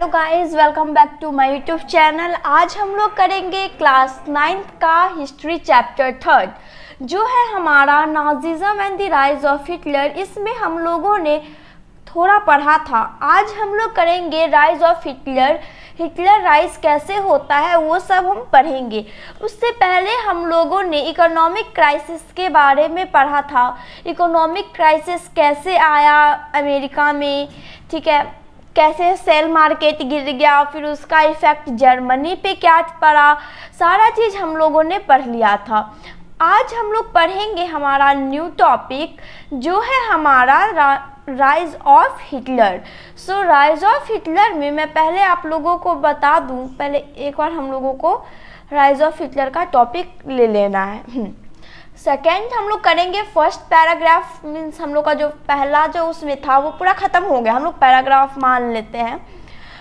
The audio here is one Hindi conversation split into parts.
Hello guys, welcome back to my YouTube channel. आज हम लोग करेंगे क्लास 9th का हिस्ट्री चैप्टर 3 जो है हमारा Nazism and the rise of Hitler. इसमें हम लोगों ने थोड़ा पढ़ा था। आज हम लोग करेंगे rise of Hitler. Hitler rise कैसे होता है वो सब हम पढ़ेंगे। उससे पहले हम लोगों ने इकोनॉमिक क्राइसिस के बारे में पढ़ा था। इकोनॉमिक क्राइसिस कैसे आया अमेरिका में, ठीक है, कैसे सेल मार्केट गिर गया, फिर उसका इफेक्ट जर्मनी पे क्या पड़ा, सारा चीज़ हम लोगों ने पढ़ लिया था। आज हम लोग पढ़ेंगे हमारा न्यू टॉपिक जो है हमारा rise of Hitler. So rise of Hitler में मैं पहले आप लोगों को बता दूं, पहले एक बार हम लोगों को राइज ऑफ हिटलर का टॉपिक ले लेना है। सेकेंड हम लोग करेंगे फर्स्ट पैराग्राफ, मीन्स हम लोग का जो पहला जो उसमें था वो पूरा ख़त्म हो गया, हम लोग पैराग्राफ मान लेते हैं।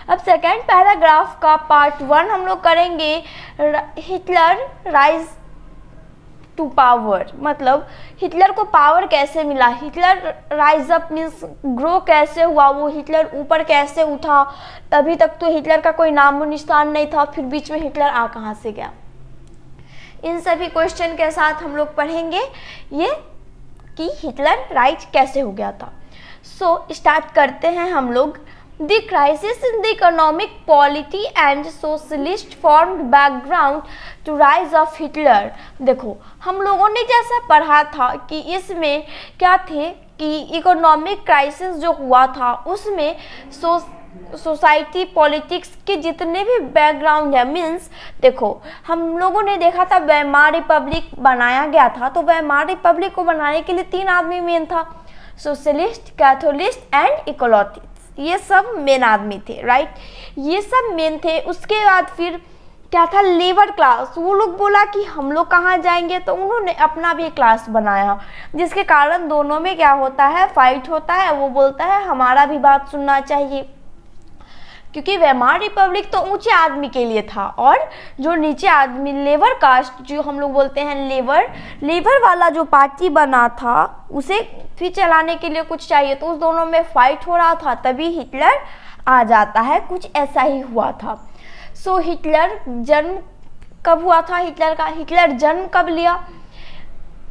अब सेकेंड पैराग्राफ का पार्ट 1 हम लोग करेंगे हिटलर राइज टू पावर, मतलब हिटलर को पावर कैसे मिला, Hitler rise up means grow कैसे हुआ, वो हिटलर ऊपर कैसे उठा। तभी तक तो हिटलर का कोई नामो निशान नहीं था, फिर बीच में हिटलर आ कहाँ से गया। इन सभी क्वेश्चन के साथ हम लोग पढ़ेंगे ये कि हिटलर राइज कैसे हो गया था। सो स्टार्ट करते हैं हम लोग। The crisis in the economic polity and socialist formed background to rise of Hitler. देखो हम लोगों ने जैसा पढ़ा था कि इसमें क्या थे कि इकोनॉमिक क्राइसिस जो हुआ था उसमें सोसाइटी पॉलिटिक्स के जितने भी बैकग्राउंड है, मीन्स देखो हम लोगों ने देखा था वेमार रिपब्लिक बनाया गया था। तो वेमार रिपब्लिक को बनाने के लिए 3 आदमी मेन था, सोशलिस्ट, कैथोलिस्ट एंड इकोलॉजिस्ट। ये सब मेन आदमी थे, राइट, ये सब मेन थे। उसके बाद फिर क्या था, लेबर क्लास। वो लोग बोला कि हम लोग कहाँ जाएंगे, तो उन्होंने अपना भी क्लास बनाया, जिसके कारण दोनों में क्या होता है, फाइट होता है। वो बोलता है हमारा भी बात सुनना चाहिए, क्योंकि वेमार रिपब्लिक तो ऊंचे आदमी के लिए था और जो नीचे आदमी लेबर कास्ट जो हम लोग बोलते हैं लेबर वाला जो पार्टी बना था उसे फिर चलाने के लिए कुछ चाहिए। तो उस दोनों में फाइट हो रहा था, तभी हिटलर आ जाता है। कुछ ऐसा ही हुआ था। सो हिटलर जन्म कब हुआ था हिटलर का, हिटलर जन्म कब लिया,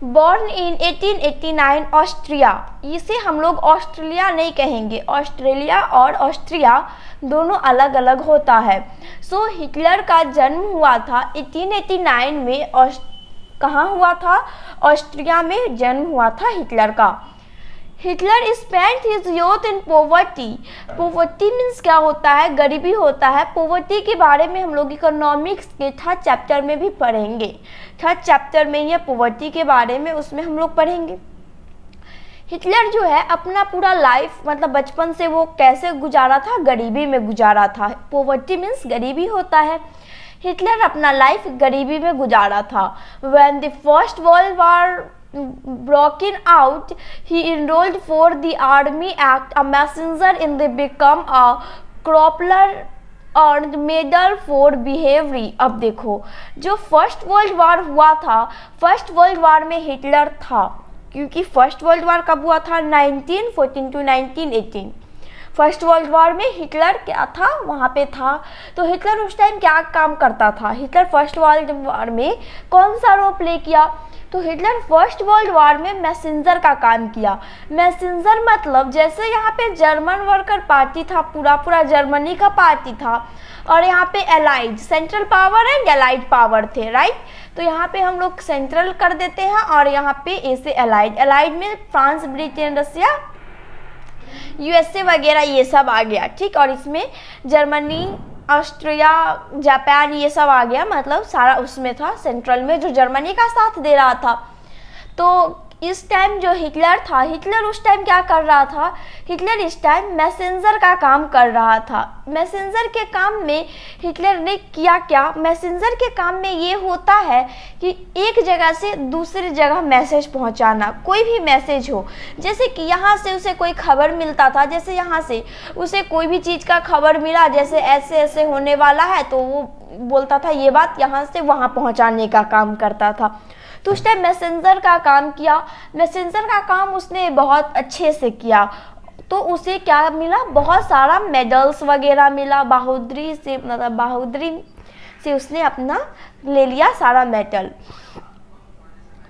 बॉर्न इन 1889 ऑस्ट्रिया। इसे हम लोग ऑस्ट्रेलिया नहीं कहेंगे, ऑस्ट्रेलिया और ऑस्ट्रिया दोनों अलग अलग होता है। सो हिटलर का जन्म हुआ था 1889 में। कहाँ हुआ था, ऑस्ट्रिया में जन्म हुआ था हिटलर का। Hitler spent his youth in poverty. Poverty means क्या होता है, गरीबी होता है। पोवर्टी के बारे में हम लोग इकोनॉमिक्स के 3rd चैप्टर में भी पढ़ेंगे। 3rd चैप्टर में ये पोवर्टी के बारे में उसमें हम लोग पढ़ेंगे। हिटलर जो है अपना पूरा लाइफ मतलब बचपन से वो कैसे गुजारा था, गरीबी में गुजारा था। पोवर्टी मीन्स गरीबी होता है। हिटलर अपना लाइफ गरीबी में गुजारा था। When the first world war broken out, he enrolled for the army act a messenger in the become a cropler earned medal for bravery। अब देखो जो फर्स्ट वर्ल्ड वॉर हुआ था, फर्स्ट वर्ल्ड वॉर में हिटलर था, क्योंकि फर्स्ट वर्ल्ड वॉर कब हुआ था, 1914 to 1918। फर्स्ट वर्ल्ड वॉर में हिटलर क्या था, वहाँ पे था। तो हिटलर उस टाइम क्या काम करता था, हिटलर फर्स्ट वर्ल्ड वॉर में कौन सा रोल प्ले किया, तो हिटलर फर्स्ट वर्ल्ड वॉर में मैसेंजर का काम किया। मैसेंजर मतलब जैसे यहाँ पे जर्मन वर्कर पार्टी था, पूरा जर्मनी का पार्टी था, और यहाँ पे allied central power and allied power थे, राइट। तो यहाँ पे हम लोग सेंट्रल कर देते हैं और यहाँ पे ऐसे एलाइड में फ्रांस, ब्रिटेन, रसिया, यूएसए वगैरह ये सब आ गया, ठीक। और इसमें जर्मनी, ऑस्ट्रिया, जापान ये सब आ गया, मतलब सारा उसमें था सेंट्रल में जो जर्मनी का साथ दे रहा था। तो इस टाइम जो हिटलर था, हिटलर उस टाइम क्या कर रहा था, हिटलर इस टाइम मैसेंजर का काम कर रहा था। मैसेंजर के काम में हिटलर ने किया क्या, मैसेंजर के काम में ये होता है कि एक जगह से दूसरी जगह मैसेज पहुंचाना, कोई भी मैसेज हो, जैसे कि यहाँ से उसे कोई खबर मिलता था, जैसे यहाँ से उसे कोई भी चीज़ का खबर मिला, जैसे ऐसे ऐसे होने वाला है, तो वो बोलता था ये बात यहाँ से वहाँ पहुँचाने का काम करता था। तो उस टाइम मैसेंजर का काम किया। मैसेंजर का काम उसने बहुत अच्छे से किया। तो उसे क्या मिला, बहुत सारा मेडल्स वगैरह मिला, बहादुरी से, मतलब बहादुरी से उसने अपना ले लिया सारा मेडल।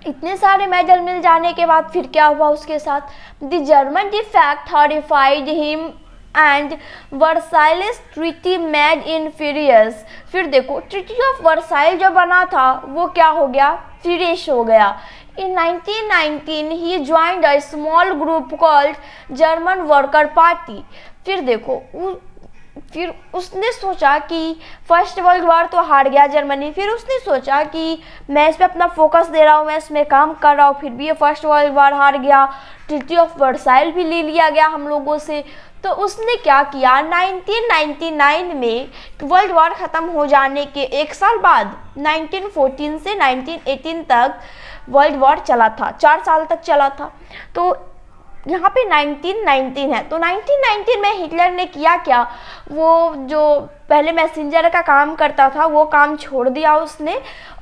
इतने सारे मेडल मिल जाने के बाद फिर क्या हुआ उसके साथ, the German defect horrified him and Versailles treaty made in furious. फिर देखो ट्रीटी ऑफ वर्साइल जो बना था वो क्या हो गया, फ्यूरियस हो गया। In 1919 he joined a small group called German Worker Party। फिर देखो फिर उसने सोचा कि फर्स्ट वर्ल्ड वॉर तो हार गया जर्मनी, फिर उसने सोचा कि मैं इस पे अपना फोकस दे रहा हूँ, मैं इसमें काम कर रहा हूँ, फिर भी ये फर्स्ट वर्ल्ड वॉर हार गया, ट्रीटी ऑफ वर्साइल भी ले लिया गया हम लोगों से। तो उसने क्या किया, 1999 में वर्ल्ड वॉर ख़त्म हो जाने के एक साल बाद 1914 से 1918 तक वर्ल्ड वॉर चला था, 4 साल तक चला था। तो यहाँ पे 1919 है, तो 1919 में हिटलर ने किया क्या, वो जो पहले मैसेंजर का काम करता था वो काम छोड़ दिया उसने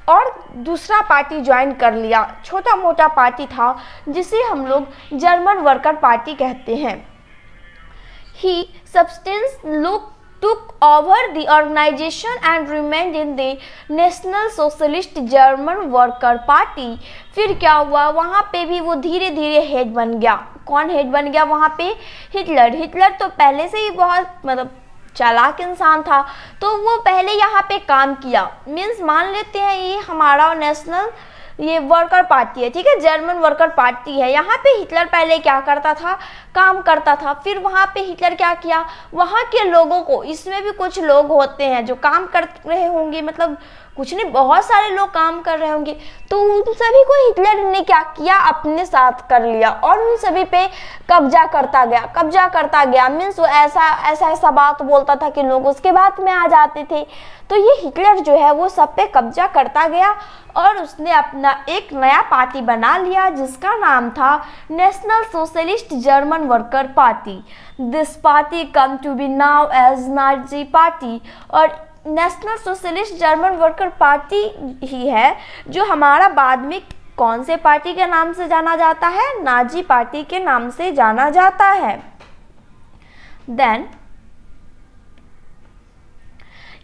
और दूसरा पार्टी ज्वाइन कर लिया, छोटा मोटा पार्टी था जिसे हम लोग जर्मन वर्कर पार्टी कहते हैं। He subsequently took over the organization and remained in the National Socialist German Worker Party। फिर क्या हुआ, वहाँ पे भी वो धीरे धीरे हेड बन गया। कौन हेड बन गया वहाँ पे, हिटलर। हिटलर तो पहले से ही बहुत मतलब चालाक इंसान था, तो वो पहले यहाँ पे काम किया। मीन्स मान लेते हैं ये हमारा नेशनल ये वर्कर पार्टी है, ठीक है, जर्मन वर्कर पार्टी है। यहाँ पे हिटलर पहले क्या करता था, काम करता था। फिर वहाँ पे हिटलर क्या किया, वहाँ के लोगों को, इसमें भी कुछ लोग होते हैं जो काम कर रहे होंगे, मतलब कुछ नहीं बहुत सारे लोग काम कर रहे होंगे, तो उन सभी को हिटलर ने क्या किया, अपने साथ कर लिया और उन सभी पे कब्जा करता गया। मीन्स वो ऐसा बात बोलता था कि लोग उसके बात में आ जाते थे। तो ये हिटलर जो है वो सब पे कब्जा करता गया और उसने अपना एक नया पार्टी बना लिया जिसका नाम था National Socialist German Worker Party. This party come to be now as Nazi party. और National Socialist German Worker Party ही है जो हमारा बाद में कौन से पार्टी के नाम से जाना जाता है, नाजी पार्टी के नाम से जाना जाता है। Then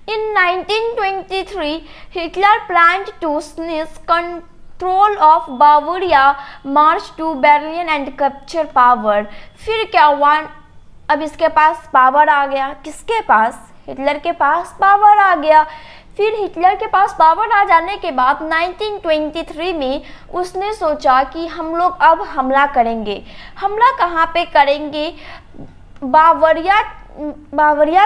in 1923 Hitler planned to seize control of Bavaria, march to Berlin and capture power। फिर क्या हुआ, अब इसके पास पावर आ गया, किसके पास, हिटलर के पास पावर आ गया। फिर हिटलर के पास पावर आ जाने के बाद 1923 में उसने सोचा कि हम लोग अब हमला करेंगे। हमला कहाँ पे करेंगे, बावरिया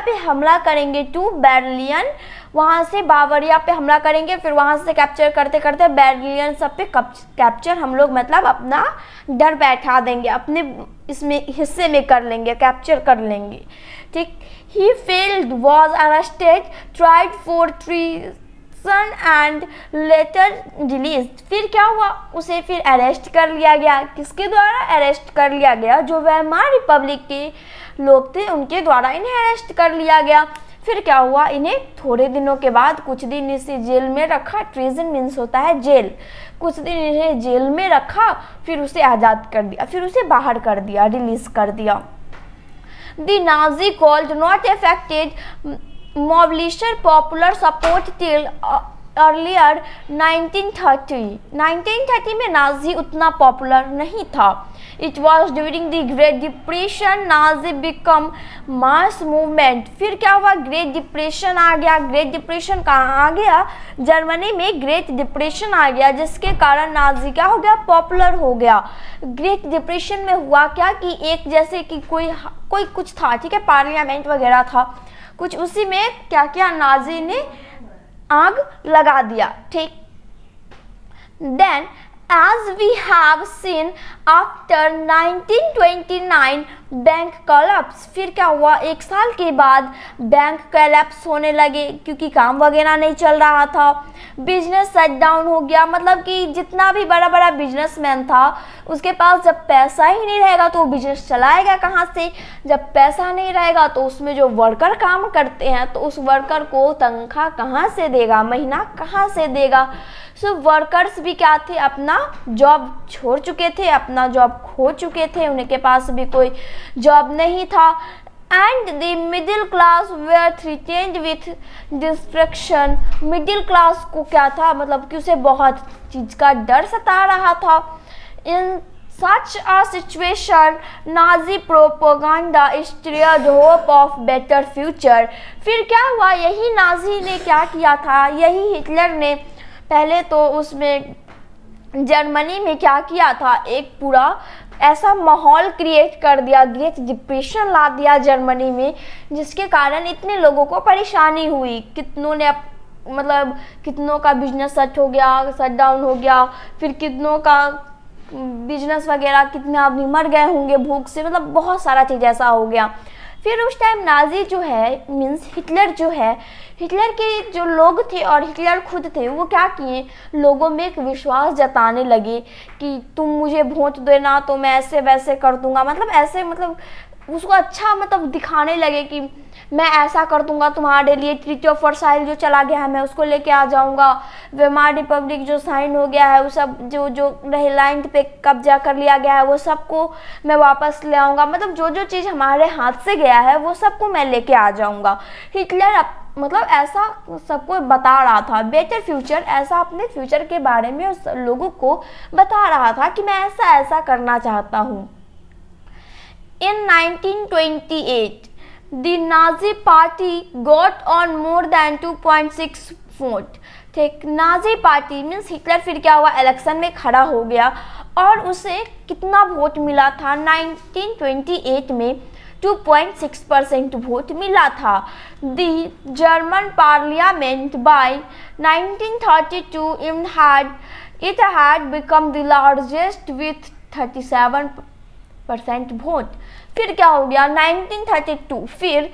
पे हमला करेंगे, टू बर्लिन, वहाँ से बावरिया पे हमला करेंगे, फिर वहाँ से कैप्चर करते करते बर्लिन सब पे कैप्चर हम लोग मतलब अपना डर बैठा देंगे, अपने इसमें हिस्से में कर लेंगे, कैप्चर कर लेंगे, ठीक। He failed, was arrested, tried for treason and later release. फिर क्या हुआ, उसे फिर अरेस्ट कर लिया गया। किसके द्वारा अरेस्ट कर लिया गया, जो वेमार रिपब्लिक के लोग थे उनके द्वारा इन्हें अरेस्ट कर लिया गया। फिर क्या हुआ, इन्हें थोड़े दिनों के बाद कुछ दिन इसे जेल में रखा। ट्रीजन मीन्स होता है जेल। कुछ दिन इन्हें जेल में रखा, फिर उसे आज़ाद कर दिया, फिर उसे बाहर कर दिया, रिलीज कर दिया। The Nazi called not affected mobilizer popular support till earlier 1930 में नाजी उतना पॉपुलर नहीं था। It was during the Great Depression Nazi become mass movement। फिर क्या हुआ, ग्रेट डिप्रेशन आ गया। ग्रेट डिप्रेशन कहाँ आ गया, जर्मनी में ग्रेट डिप्रेशन आ गया, जिसके कारण नाजी क्या हो गया, पॉपुलर हो गया। ग्रेट डिप्रेशन में हुआ क्या कि एक जैसे कि कोई कुछ था, ठीक है, पार्लियामेंट वगैरह था कुछ, उसी में क्या किया, नाजी ने आग लगा दिया, ठीक। Then as we have seen after 1929 bank collapse. फिर क्या हुआ, एक साल के बाद बैंक कोलैप्स होने लगे क्योंकि काम वगैरह नहीं चल रहा था, बिजनेस शट डाउन हो गया। मतलब कि जितना भी बड़ा बड़ा बिजनेसमैन था उसके पास जब पैसा ही नहीं रहेगा तो वो बिजनेस चलाएगा कहाँ से। जब पैसा नहीं रहेगा तो उसमें जो वर्कर काम करते हैं तो उस वर्कर को तनख्वाह कहाँ से देगा, महीना कहाँ से देगा। सो वर्कर्स भी क्या थे, अपना जॉब छोड़ चुके थे, अपना अपना जॉब खो चुके थे, उनके पास भी कोई जॉब नहीं था। And the middle class were threatened with destruction. Middle class को क्या था, मतलब कि उसे बहुत चीज़ का डर सता रहा था। इन such a situation, Nazi propaganda stirred hope of better future। फिर क्या हुआ, यही नाजी ने क्या किया था, यही हिटलर ने पहले तो उसमें जर्मनी में क्या किया था, एक पूरा ऐसा माहौल क्रिएट कर दिया, ग्रेट डिप्रेशन ला दिया जर्मनी में, जिसके कारण इतने लोगों को परेशानी हुई। कितनों ने मतलब कितनों का बिजनेस शट हो गया, शट डाउन हो गया, फिर कितनों का बिजनेस वगैरह, कितने आदमी मर गए होंगे भूख से, मतलब बहुत सारा चीज़ ऐसा हो गया। फिर उस टाइम नाजी जो है, मीन्स हिटलर जो है, हिटलर के जो लोग थे और हिटलर खुद थे, वो क्या किए, लोगों में एक विश्वास जताने लगे कि तुम मुझे वोट देना तो मैं ऐसे वैसे कर दूंगा, मतलब ऐसे, मतलब उसको अच्छा मतलब दिखाने लगे कि मैं ऐसा कर दूंगा तुम्हारे लिए। ट्रीटी ऑफ वर्साइल जो चला गया है मैं उसको लेके आ जाऊंगा, वेमार रिपब्लिक जो साइन हो गया है वो सब, जो जो लैंड पे कब्जा कर लिया गया है वो सबको मैं वापस ले आऊँगा, मतलब जो जो चीज़ हमारे हाथ से गया है वो सबको मैं लेके आ जाऊँगा। हिटलर मतलब ऐसा सबको बता रहा था, बेटर फ्यूचर, ऐसा अपने फ्यूचर के बारे में उस लोगों को बता रहा था कि मैं ऐसा ऐसा करना चाहता हूँ। In 1928, the Nazi Party got on more than 2.6 vote. ठीक, नाजी पार्टी मीन्स हिटलर फिर क्या हुआ, इलेक्शन में खड़ा हो गया और उसे कितना वोट मिला था, 1928 में 2.6% वोट मिला था। The German parliament by 1932 it had become the largest with 37% vote. फिर क्या हो गया, 1932, फिर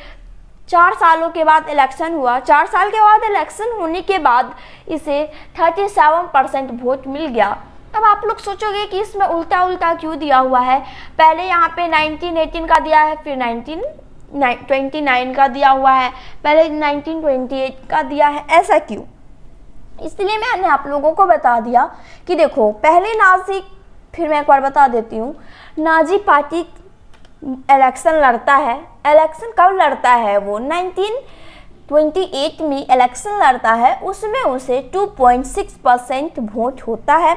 4 सालों के बाद इलेक्शन हुआ। 4 साल के बाद इलेक्शन होने के बाद इसे 37% वोट मिल गया। अब आप लोग सोचोगे कि इसमें उल्टा उल्टा क्यों दिया हुआ है, पहले यहाँ पे 1918 का दिया है, फिर 1929 का दिया हुआ है, पहले 1928 का दिया है, ऐसा क्यों? इसलिए मैंने आप लोगों को बता दिया कि देखो, पहले नाजी, फिर मैं एक बार बता देती हूँ, नाजी पार्टी इलेक्शन लड़ता है। इलेक्शन कब लड़ता है, वो 1928 में इलेक्शन लड़ता है, उसमें उसे 2.6% वोट होता है।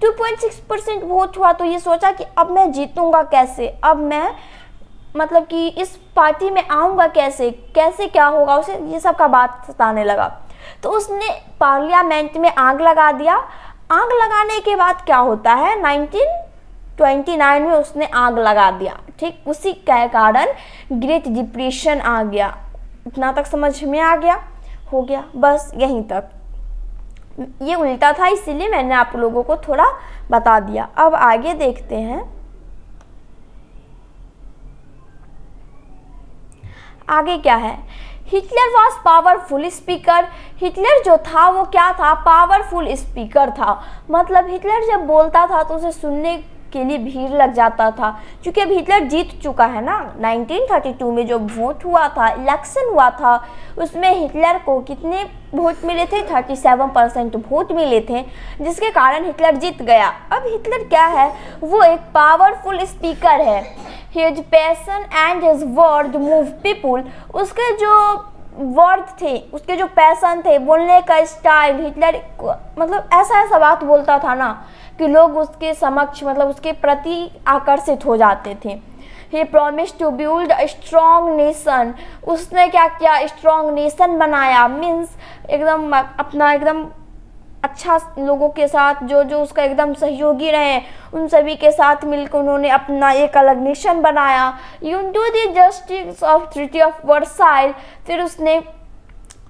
2.6% वोट हुआ तो ये सोचा कि अब मैं जीतूंगा कैसे, अब मैं मतलब कि इस पार्टी में आऊँगा कैसे, कैसे क्या होगा, उसे ये सब का बात सताने लगा। तो उसने पार्लियामेंट में आग लगा दिया। आग लगाने के बाद क्या होता है, 1929 में उसने आग लगा दिया। ठीक, उसी के कारण ग्रेट डिप्रेशन आ गया। इतना तक समझ में आ गया, हो गया, बस यहीं तक। ये उल्टा था, इसीलिए मैंने आप लोगों को थोड़ा बता दिया। अब आगे देखते हैं, आगे क्या है। Hitler was powerful speaker. Hitler जो था वो क्या था, पावरफुल स्पीकर था। मतलब हिटलर जब बोलता था तो उसे सुनने के लिए भीड़ लग जाता था, क्योंकि अब हिटलर जीत चुका है ना। 1932 में जो वोट हुआ था, इलेक्शन हुआ था, उसमें हिटलर को कितने वोट मिले थे, 37% वोट मिले थे, जिसके कारण हिटलर जीत गया। अब हिटलर क्या है, वो एक पावरफुल स्पीकर है। His passion and his word move people. उसके जो वर्ड थे, उसके जो पैशन थे, बोलने का स्टाइल, हिटलर मतलब ऐसा ऐसा बात बोलता था ना कि लोग उसके समक्ष मतलब उसके प्रति आकर्षित हो जाते थे। He promise to build a strong nation. उसने क्या किया, स्ट्रॉन्ग नेशन बनाया। मीन्स एकदम अपना एकदम अच्छा लोगों के साथ जो जो उसका एकदम सहयोगी रहे, उन सभी के साथ मिलकर उन्होंने अपना एक अलग नेशन बनाया। You do the justice of treaty of Versailles. फिर उसने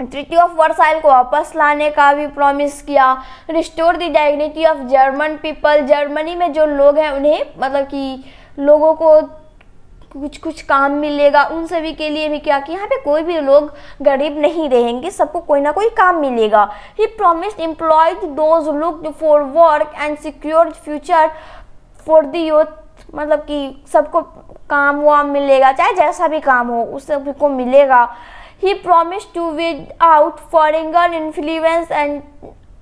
ट्रीटी ऑफ वर्साइल को वापस लाने का भी प्रॉमिस किया। Restore the dignity of German people. Germany में जो लोग हैं उन्हें मतलब कि लोगों को कुछ कुछ काम मिलेगा, उन सभी के लिए भी क्या कि यहाँ पे कोई भी लोग गरीब नहीं रहेंगे, सबको कोई ना कोई काम मिलेगा। He promised employed those looked for work and secured future for the youth. मतलब कि सबको काम वाम मिलेगा, चाहे जैसा भी काम हो उस सभी को मिलेगा। He promised to weed out foreign influence and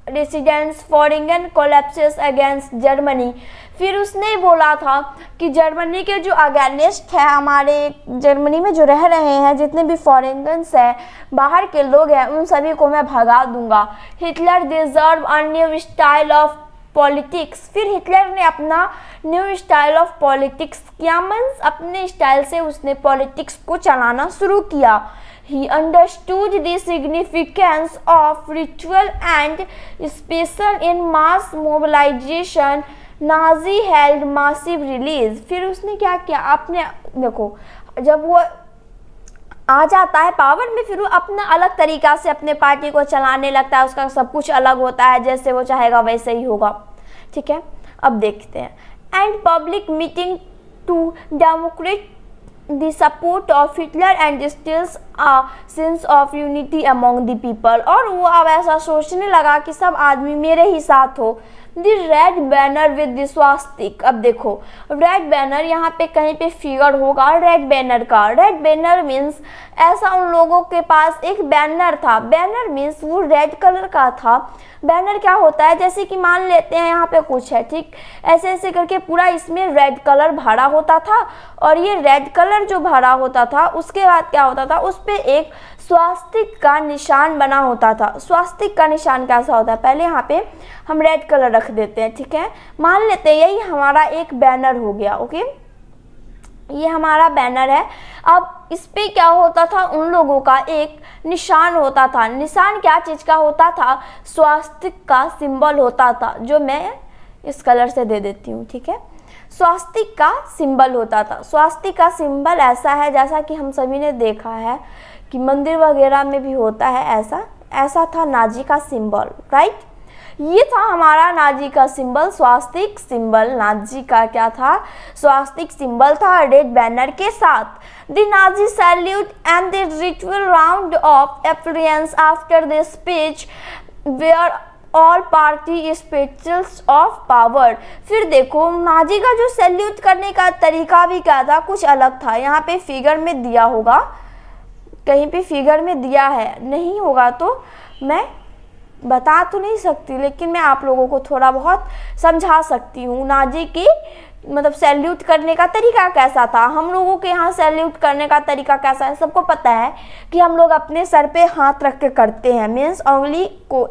residence foreign collapses against Germany. फिर उसने बोला था कि जर्मनी के जो अगेंस्ट है, हमारे जर्मनी में जो रह रहे हैं जितने भी फॉरेनर्स हैं, बाहर के लोग हैं, उन सभी को मैं भगा दूंगा। Hitler deserve a new style of politics. फिर हिटलर ने अपना न्यू स्टाइल ऑफ पॉलिटिक्स किया, मीन्स अपने स्टाइल से उसने पॉलिटिक्स को चलाना शुरू किया। He understood the significance of ritual and special in mass mobilization. Nazi held massive release. फिर उसने क्या किया, आपने देखो जब वो आ जाता है पावर में, फिर वो अपना अलग तरीका से अपने पार्टी को चलाने लगता है, उसका सब कुछ अलग होता है, जैसे वो चाहेगा वैसे ही होगा। ठीक है, अब देखते हैं। And public meeting to democrat the support of Hitler and instills a sense of unity among the people। और वो अब ऐसा सोचने लगा कि सब आदमी मेरे ही साथ हो। The red banner with the swastik। अब देखो रेड बैनर, यहाँ पे कहीं पे फिगर होगा रेड बैनर का। रेड बैनर मीन्स ऐसा उन लोगों के पास एक बैनर था। बैनर मीन्स वो रेड कलर का था। बैनर क्या होता है, जैसे कि मान लेते हैं यहाँ पे कुछ है, ठीक, ऐसे ऐसे करके पूरा इसमें रेड कलर भरा होता था, और ये रेड कलर जो भरा होता था उसके बाद क्या होता था, उस पे एक स्वास्तिक का निशान बना होता था। स्वास्तिक का निशान कैसा होता है, पहले यहाँ पे हम रेड कलर रख देते हैं, ठीक है, मान लेते हैं यही हमारा एक बैनर हो गया। ओके, ये हमारा बैनर है। अब इस पे क्या होता था, उन लोगों का एक निशान होता था। निशान क्या चीज़ का होता था, स्वास्तिक का सिंबल होता था, जो मैं इस कलर से दे देती हूँ। ठीक है, स्वास्तिक का सिंबल होता था। स्वास्तिक का सिंबल ऐसा है, जैसा कि हम सभी ने देखा है कि मंदिर वगैरह में भी होता है, ऐसा था नाजी का सिंबल, राइट। ये था हमारा नाजी का सिंबल, स्वास्तिक सिंबल। नाजी का क्या था, स्वास्तिक सिंबल था रेड बैनर के साथ। The Nazi salute and the ritual round of appearance after the speech were all party specials of power. फिर देखो नाजी का जो सैल्यूट करने का तरीका भी क्या था, कुछ अलग था। यहाँ पे फिगर में दिया होगा, कहीं पे फिगर में दिया है, नहीं होगा तो मैं बता तो नहीं सकती, लेकिन मैं आप लोगों को थोड़ा बहुत समझा सकती हूँ। नाजी की मतलब सैल्यूट करने का तरीका कैसा था। हम लोगों के यहाँ सैल्यूट करने का तरीका कैसा है, सबको पता है कि हम लोग अपने सर पे हाथ रख के करते हैं। मीन्स उंगली को,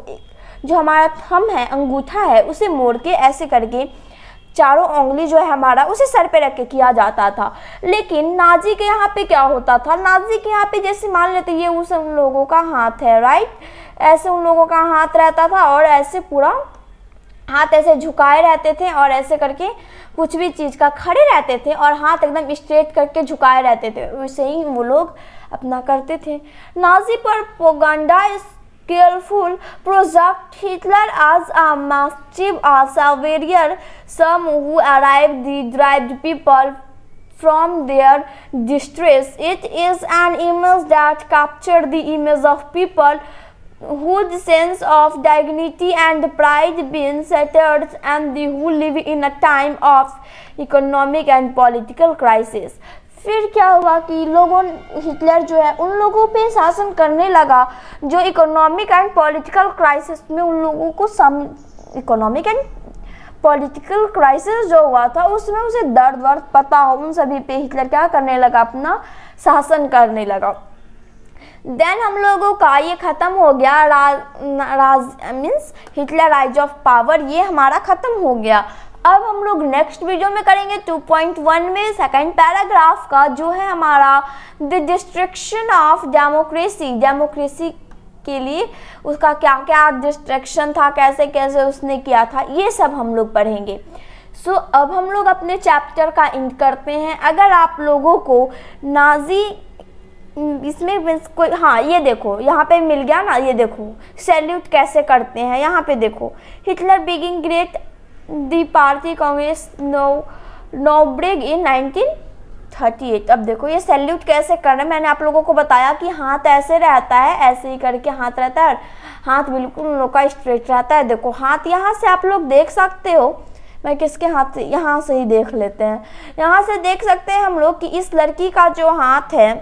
जो हमारा थंब है, अंगूठा है, उसे मोड़ के ऐसे करके चारों उंगली जो है हमारा उसे सर पे रख के किया जाता था। लेकिन नाजी के यहाँ पे क्या होता था, नाजी के यहाँ पे जैसे मान लेते ये उस उन लोगों का हाथ है, राइट, ऐसे उन लोगों का हाथ रहता था और ऐसे पूरा हाथ ऐसे झुकाए रहते थे और ऐसे करके कुछ भी चीज़ का खड़े रहते थे और हाथ एकदम स्ट्रेट करके झुकाए रहते थे, वैसे ही वो लोग अपना करते थे। Nazi propaganda skillful project Hitler as a massive savior. Some who arrived derived people from their distress. It is an image that captured the image of people whose sense of dignity and pride been shattered and who live in a time of economic and political crisis. फिर क्या हुआ कि लोगों, हिटलर जो है उन लोगों पे शासन करने लगा जो इकोनॉमिक एंड पॉलिटिकल क्राइसिस में, उन लोगों को इकोनॉमिक एंड पॉलिटिकल क्राइसिस जो हुआ था उसमें उसे दर्द वर्द पता हो, उन सभी पे हिटलर क्या करने लगा, अपना शासन करने लगा। देन हम लोगों का ये ख़त्म हो गया, राज means Hitler rise of power, ये हमारा ख़त्म हो गया। अब हम लोग नेक्स्ट वीडियो में करेंगे 2.1 में सेकंड पैराग्राफ का, जो है हमारा the destruction of democracy. Democracy के लिए उसका क्या क्या डिस्ट्रक्शन था, कैसे कैसे उसने किया था, ये सब हम लोग पढ़ेंगे। सो अब हम लोग अपने चैप्टर का एंड करते हैं। अगर आप लोगों को नाजी इसमें कोई, हाँ ये देखो यहाँ पे मिल गया ना, ये देखो सैल्यूट कैसे करते हैं, यहाँ पे देखो हिटलर बिगिंग ग्रेट दी पार्टी कांग्रेस नोब्रेग इन 1938। अब देखो ये सैल्यूट कैसे करना है, मैंने आप लोगों को बताया कि हाथ ऐसे रहता है, ऐसे ही करके हाथ रहता है, हाथ बिल्कुल उन लोग का स्ट्रेट रहता है। देखो हाथ यहाँ से आप लोग देख सकते हो, मैं किसके हाथ से, यहाँ से ही देख लेते हैं। यहाँ से देख सकते हैं हम लोग कि इस लड़की का जो हाथ है,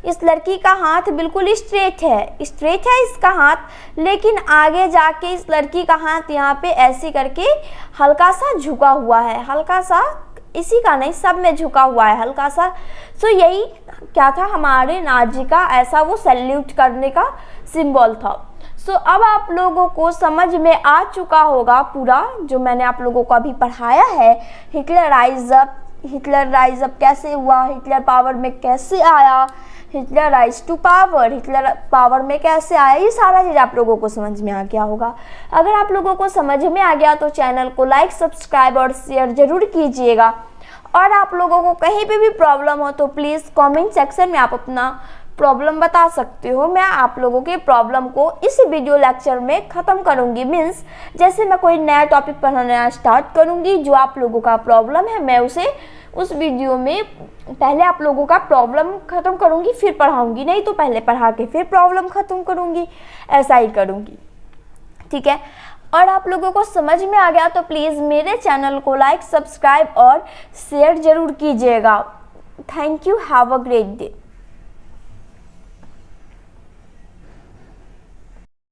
इस लड़की का हाथ बिल्कुल स्ट्रेट है इसका हाथ, लेकिन आगे जाके इस लड़की का हाथ यहाँ पे ऐसे करके हल्का सा झुका हुआ है, हल्का सा, इसी का नहीं सब में झुका हुआ है हल्का सा। सो यही क्या था, हमारे नाजी का ऐसा वो सैल्यूट करने का सिंबल था। सो अब आप लोगों को समझ में आ चुका होगा पूरा जो मैंने आप लोगों को अभी पढ़ाया है, हिटलर राइज अप कैसे हुआ, हिटलर पावर में कैसे आया, Hitler rise to power, Hitler power में कैसे आया, ये सारा चीज़ आप लोगों को समझ में आ गया होगा। अगर आप लोगों को समझ में आ गया तो चैनल को लाइक, सब्सक्राइब और शेयर जरूर कीजिएगा। और आप लोगों को कहीं पे भी प्रॉब्लम हो तो प्लीज़ कमेंट सेक्शन में आप अपना प्रॉब्लम बता सकते हो। मैं आप लोगों के प्रॉब्लम को इस वीडियो लेक्चर में ख़त्म करूंगी। मीन्स जैसे मैं कोई नया टॉपिक पढ़ाना स्टार्ट करूंगी, जो आप लोगों का प्रॉब्लम है मैं उसे उस वीडियो में पहले आप लोगों का प्रॉब्लम ख़त्म करूंगी फिर पढ़ाऊंगी, नहीं तो पहले पढ़ा के फिर प्रॉब्लम ख़त्म करूंगी, ऐसा ही करूंगी, ठीक है। और आप लोगों को समझ में आ गया तो प्लीज़ मेरे चैनल को लाइक, सब्सक्राइब और शेयर ज़रूर कीजिएगा। Thank you, have a great day.